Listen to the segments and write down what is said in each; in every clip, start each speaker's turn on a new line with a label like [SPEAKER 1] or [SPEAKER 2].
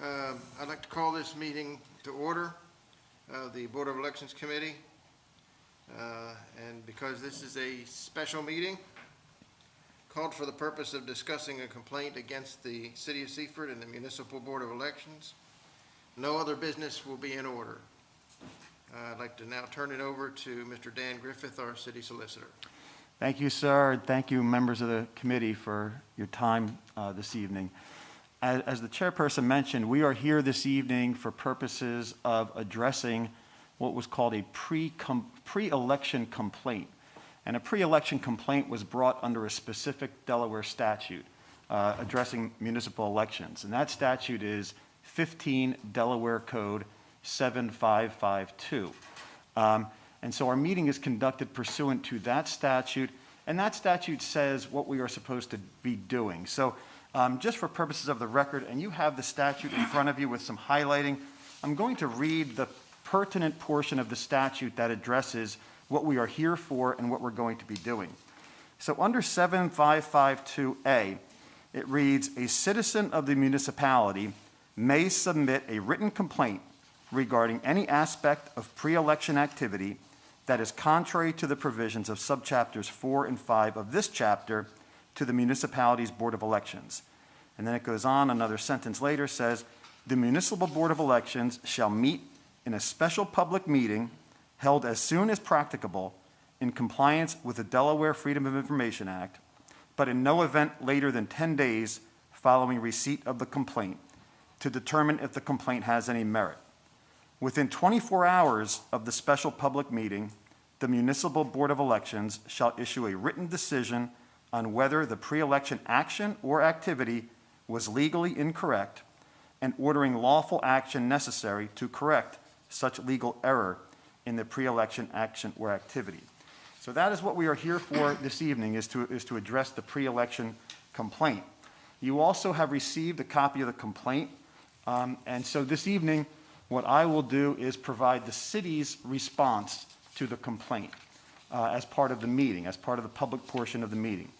[SPEAKER 1] I'd like to call this meeting to order, the Board of Elections Committee. And because this is a special meeting, called for the purpose of discussing a complaint against the City of Seaford and the Municipal Board of Elections. No other business will be in order. I'd like to now turn it over to Mr. Dan Griffith, our City Solicitor.
[SPEAKER 2] Thank you, sir. Thank you, members of the committee, for your time this evening. As the chairperson mentioned, we are here this evening for purposes of addressing what was called a pre-election complaint. And a pre-election complaint was brought under a specific Delaware statute addressing municipal elections. And that statute is 15 Delaware Code 7552. And so our meeting is conducted pursuant to that statute, and that statute says what we are supposed to be doing. So just for purposes of the record, and you have the statute in front of you with some highlighting, I'm going to read the pertinent portion of the statute that addresses what we are here for and what we're going to be doing. So under 7552A, it reads, a citizen of the municipality may submit a written complaint regarding any aspect of pre-election activity that is contrary to the provisions of subchapters 4 and 5 of this chapter to the municipality's Board of Elections. And then it goes on, another sentence later says, the Municipal Board of Elections shall meet in a special public meeting held as soon as practicable in compliance with the Delaware Freedom of Information Act, but in no event later than 10 days following receipt of the complaint to determine if the complaint has any merit. Within 24 hours of the special public meeting, the Municipal Board of Elections shall issue a written decision on whether the pre-election action or activity was legally incorrect and ordering lawful action necessary to correct such legal error in the pre-election action or activity. So that is what we are here for this evening, is to address the pre-election complaint. You also have received a copy of the complaint, and so this evening, what I will do is provide the city's response to the complaint as part of the meeting, as part of the public portion of the meeting.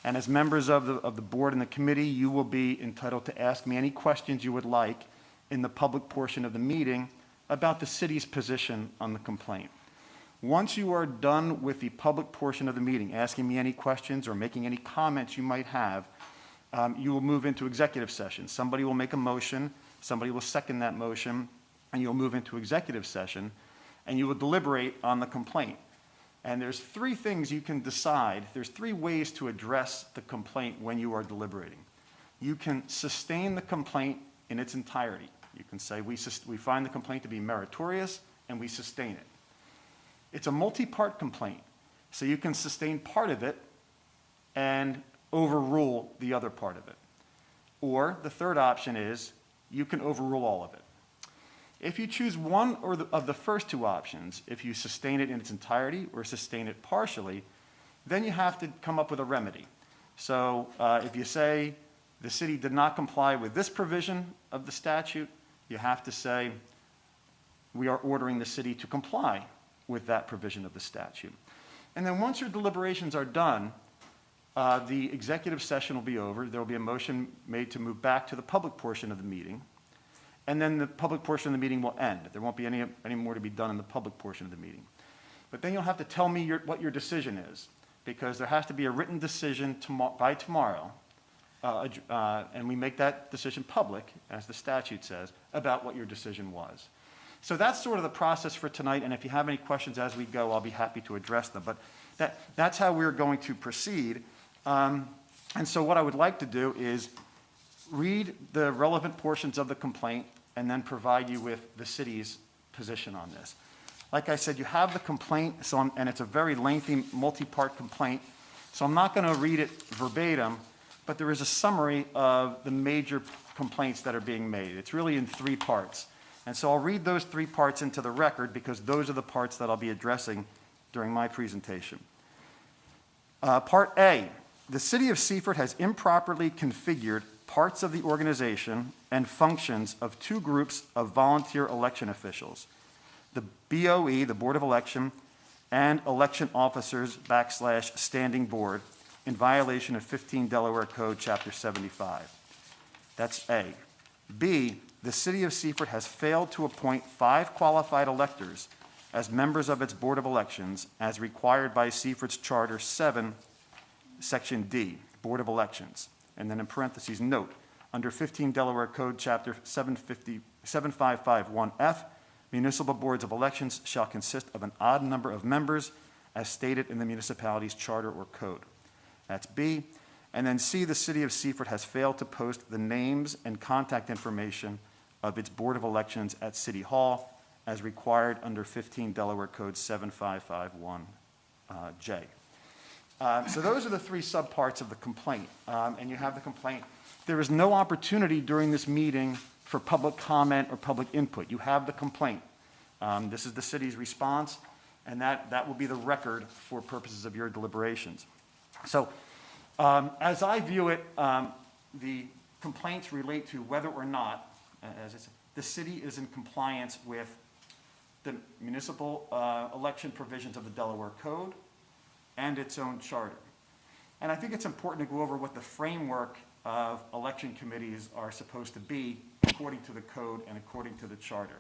[SPEAKER 2] And as members of the board and the committee, you will be entitled to ask me any questions you would like in the public portion of the meeting about the city's position on the complaint. Once you are done with the public portion of the meeting, asking me any questions or making any comments you might have, you will move into executive session. Somebody will make a motion, somebody will second that motion, and you'll move into executive session, and you will deliberate on the complaint. And there's three things you can decide. There's three ways to address the complaint when you are deliberating. You can sustain the complaint in its entirety. You can say, we find the complaint to be meritorious, and we sustain it. It's a multi-part complaint, so you can sustain part of it and overrule the other part of it. Or the third option is you can overrule all of it. If you choose one of the first two options, if you sustain it in its entirety or sustain it partially, then you have to come up with a remedy. So if you say the city did not comply with this provision of the statute, you have to say we are ordering the city to comply with that provision of the statute. And then once your deliberations are done, the executive session will be over. There will be a motion made to move back to the public portion of the meeting. And then the public portion of the meeting will end. There won't be any more to be done in the public portion of the meeting. But then you'll have to tell me what your decision is, because there has to be a written decision by tomorrow, and we make that decision public, as the statute says, about what your decision was. So that's sort of the process for tonight, and if you have any questions as we go, I'll be happy to address them. But that's how we're going to proceed. And so what I would like to do is read the relevant portions of the complaint and then provide you with the city's position on this. Like I said, you have the complaint, and it's a very lengthy multi-part complaint, so I'm not going to read it verbatim, but there is a summary of the major complaints that are being made. It's really in three parts. And so I'll read those three parts into the record because those are the parts that I'll be addressing during my presentation. Part A, the City of Seaford has improperly configured parts of the organization and functions of two groups of volunteer election officials, the BOE, the Board of Election, and election officers / standing board in violation of 15 Delaware Code Chapter 75. That's A. B, the city of Seaford has failed to appoint 5 qualified electors as members of its Board of Elections as required by Seaford's Charter 7, Section D, Board of Elections. And then in parentheses, note, under 15 Delaware Code, Chapter 7551F, municipal boards of elections shall consist of an odd number of members as stated in the municipality's charter or code. That's B. And then C, the city of Seaford has failed to post the names and contact information of its Board of Elections at City Hall as required under 15 Delaware Code 7551J. So those are the 3 subparts of the complaint, and you have the complaint. There is no opportunity during this meeting for public comment or public input. You have the complaint. This is the city's response, and that will be the record for purposes of your deliberations. So as I view it, the complaints relate to whether or not, as I said, the city is in compliance with the municipal election provisions of the Delaware Code and its own charter. And I think it's important to go over what the framework of election committees are supposed to be according to the code and according to the charter.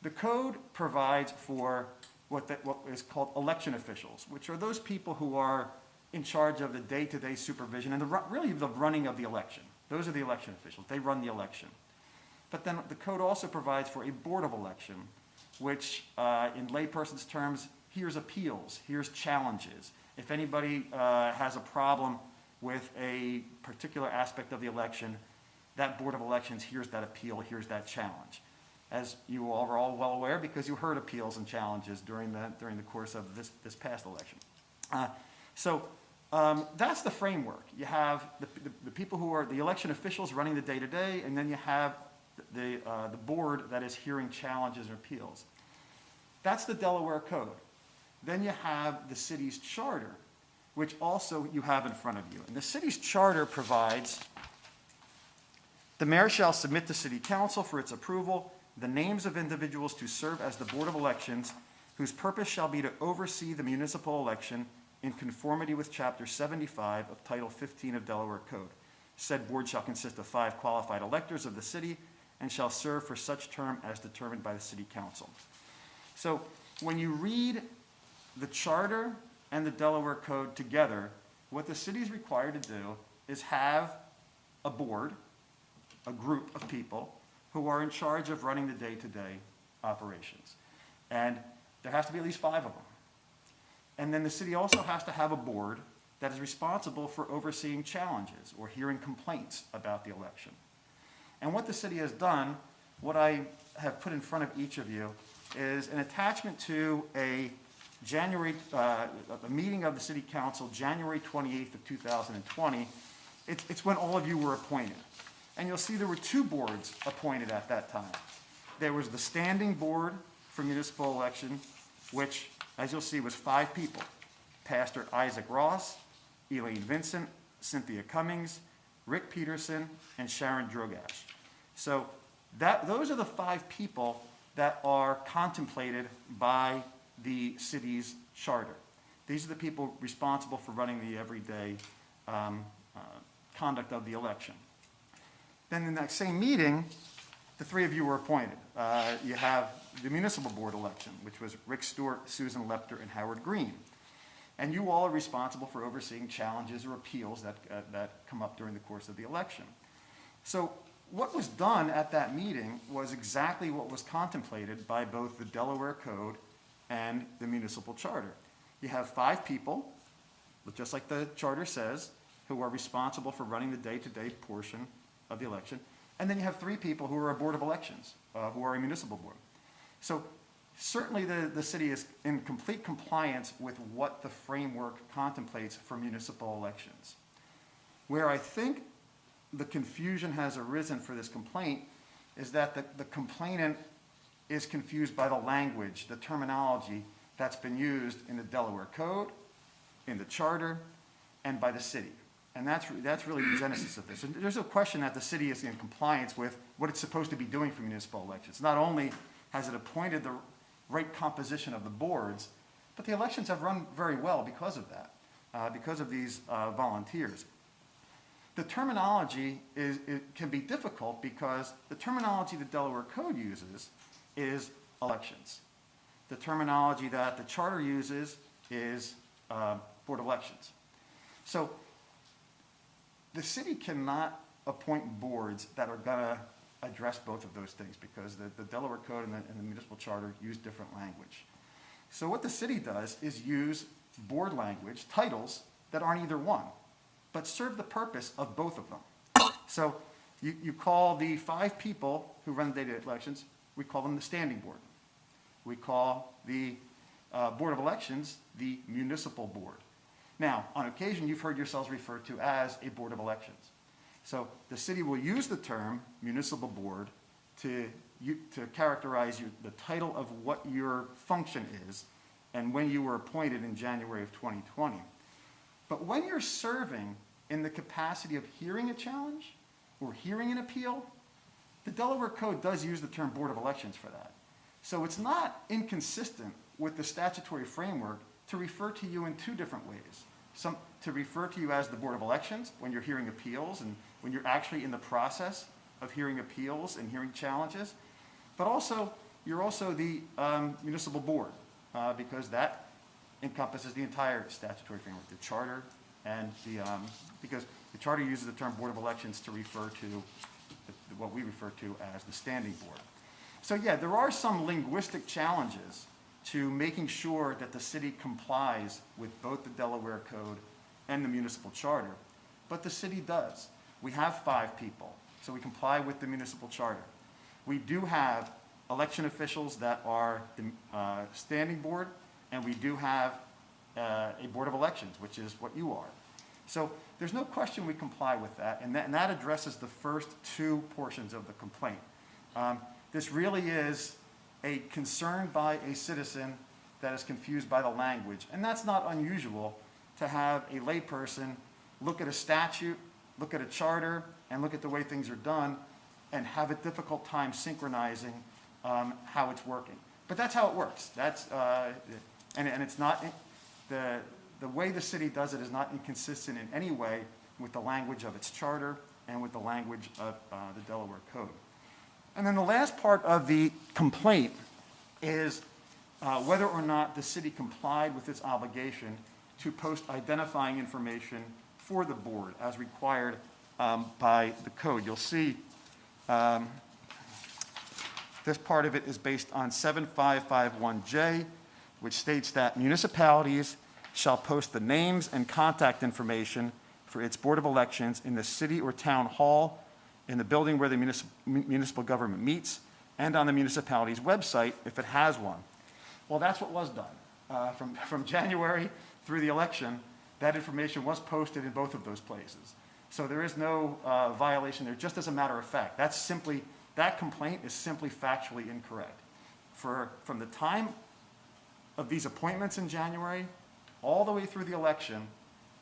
[SPEAKER 2] The code provides for what is called election officials, which are those people who are in charge of the day-to-day supervision and really the running of the election. Those are the election officials. They run the election. But then the code also provides for a board of election, which in layperson's terms, hears appeals, hears challenges. If anybody has a problem with a particular aspect of the election, that Board of Elections hears that appeal, hears that challenge. As you all are all well aware, because you heard appeals and challenges during the course of this past election. So that's the framework. You have the people who are the election officials running the day-to-day, and then you have the board that is hearing challenges or appeals. That's the Delaware Code. Then you have the city's charter, which also you have in front of you. And the city's charter provides, the mayor shall submit to city council for its approval the names of individuals to serve as the Board of Elections, whose purpose shall be to oversee the municipal election in conformity with Chapter 75 of Title 15 of Delaware Code. Said board shall consist of 5 qualified electors of the city and shall serve for such term as determined by the city council. So when you read the charter and the Delaware Code together, what the city is required to do is have a board, a group of people who are in charge of running the day-to-day operations. And there has to be at least 5 of them. And then the city also has to have a board that is responsible for overseeing challenges or hearing complaints about the election. And what the city has done, what I have put in front of each of you, is an attachment to a meeting of the city council, January 28th of 2020. It's when all of you were appointed. And you'll see there were 2 boards appointed at that time. There was the standing board for municipal election, which, as you'll see, was 5 people. Pastor Isaac Ross, Elaine Vincent, Cynthia Cummings, Rick Peterson, and Sharon Drogash. So those are the 5 people that are contemplated by the city's charter. These are the people responsible for running the everyday conduct of the election. Then in that same meeting, the 3 of you were appointed. You have the municipal board election, which was Rick Stewart, Susan Lepter, and Howard Green. And you all are responsible for overseeing challenges or appeals that come up during the course of the election. So what was done at that meeting was exactly what was contemplated by both the Delaware Code and the municipal charter. You have 5 people, just like the charter says, who are responsible for running the day-to-day portion of the election. And then you have 3 people who are a board of elections, who are a municipal board. So certainly the city is in complete compliance with what the framework contemplates for municipal elections. Where I think the confusion has arisen for this complaint is that the complainant is confused by the language, the terminology that's been used in the Delaware Code, in the charter, and by the city. And that's really the genesis of this. And there's no question that the city is in compliance with what it's supposed to be doing for municipal elections. Not only has it appointed the right composition of the boards, but the elections have run very well because of that, because of these volunteers. The terminology it can be difficult because the terminology the Delaware Code uses is elections. The terminology that the charter uses is Board of Elections. So the city cannot appoint boards that are going to address both of those things because the Delaware Code and the municipal charter use different language. So what the city does is use board language, titles, that aren't either one, but serve the purpose of both of them. So you call the 5 people who run the day-to-day elections, we call them the standing board. We call the Board of Elections the municipal board. Now, on occasion, you've heard yourselves referred to as a Board of Elections. So the city will use the term municipal board to characterize the title of what your function is and when you were appointed in January of 2020. But when you're serving in the capacity of hearing a challenge or hearing an appeal, the Delaware Code does use the term Board of Elections for that. So it's not inconsistent with the statutory framework to refer to you in 2 different ways. To refer to you as the Board of Elections when you're hearing appeals and when you're actually in the process of hearing appeals and hearing challenges, but also you're also the municipal board because that encompasses the entire statutory framework, the charter and because the charter uses the term Board of Elections to refer to what we refer to as the standing board. So yeah, there are some linguistic challenges to making sure that the city complies with both the Delaware Code and the municipal charter, but the city does. We have 5 people, so we comply with the municipal charter. We do have election officials that are the standing board, and we do have a Board of Elections, which is what you are. So there's no question we comply with that, and that addresses the first 2 portions of the complaint. This really is a concern by a citizen that is confused by the language. And that's not unusual to have a layperson look at a statute, look at a charter, and look at the way things are done and have a difficult time synchronizing how it's working. But that's how it works. That's, and it's not, the way the city does it is not inconsistent in any way with the language of its charter and with the language of the Delaware Code. And then the last part of the complaint is whether or not the city complied with its obligation to post identifying information for the board as required by the code. You'll see this part of it is based on 7551J, which states that municipalities shall post the names and contact information for its Board of Elections in the city or town hall, in the building where the municipal government meets, and on the municipality's website if it has one. Well, that's what was done. From January through the election, that information was posted in both of those places. So there is no violation there, just as a matter of fact. That complaint is simply factually incorrect. From the time of these appointments in January, all the way through the election,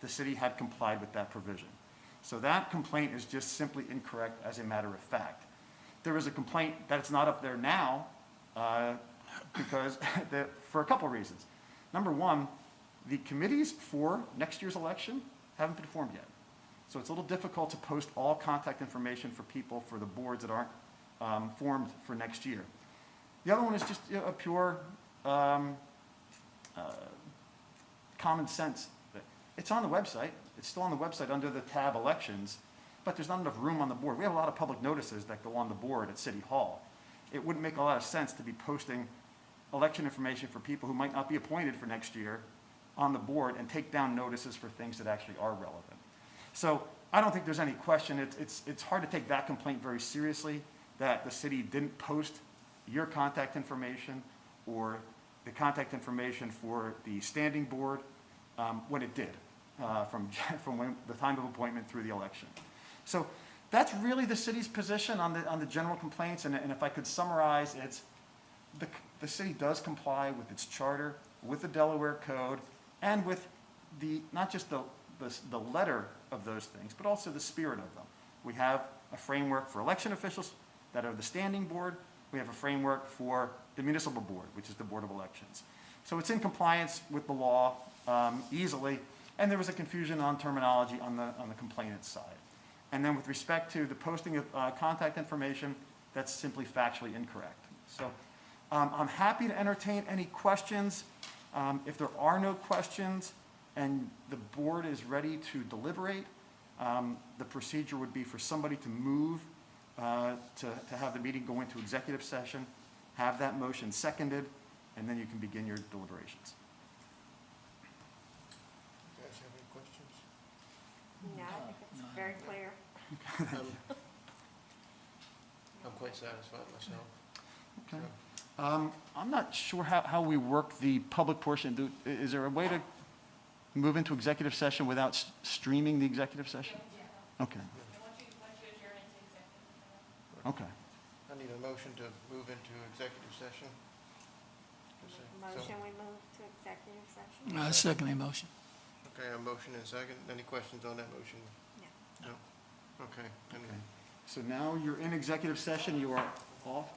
[SPEAKER 2] the city had complied with that provision. So that complaint is just simply incorrect as a matter of fact. There is a complaint that it's not up there now because for a couple reasons. Number one, the committees for next year's election haven't been formed yet. So it's a little difficult to post all contact information for people for the boards that aren't formed for next year. The other one is just a pure common sense. It's on the website. It's still on the website under the tab Elections, but there's not enough room on the board. We have a lot of public notices that go on the board at City Hall. It wouldn't make a lot of sense to be posting election information for people who might not be appointed for next year on the board and take down notices for things that actually are relevant. So I don't think there's any question. It's hard to take that complaint very seriously, that the city didn't post your contact information or the contact information for the standing board when it did. From when the time of appointment through the election. So that's really the city's position on the general complaints, and if I could summarize, it's the city does comply with its charter, with the Delaware Code, and with not just the letter of those things, but also the spirit of them. We have a framework for election officials that are the standing board. We have a framework for the municipal board, which is the Board of Elections. So it's in compliance with the law easily. And there was a confusion on terminology on the complainant's side. And then with respect to the posting of contact information, that's simply factually incorrect. So I'm happy to entertain any questions. If there are no questions and the board is ready to deliberate, the procedure would be for somebody to move to have the meeting go into executive session, have that motion seconded, and then you can begin your deliberations.
[SPEAKER 1] You guys have any questions?
[SPEAKER 3] No, I think it's very clear.
[SPEAKER 1] I'm quite satisfied myself.
[SPEAKER 2] Okay. I'm not sure how we work the public portion. Is there a way to move into executive session without streaming the executive session? Okay,
[SPEAKER 4] And once you adjourn into executive,
[SPEAKER 2] okay.
[SPEAKER 1] I need a motion to move into executive session.
[SPEAKER 3] Motion, we move to executive session?
[SPEAKER 5] I second the motion.
[SPEAKER 1] Okay, a motion and second. Any questions on that motion?
[SPEAKER 3] No.
[SPEAKER 1] No? Okay.
[SPEAKER 2] Okay. So now you're in executive session, you are off.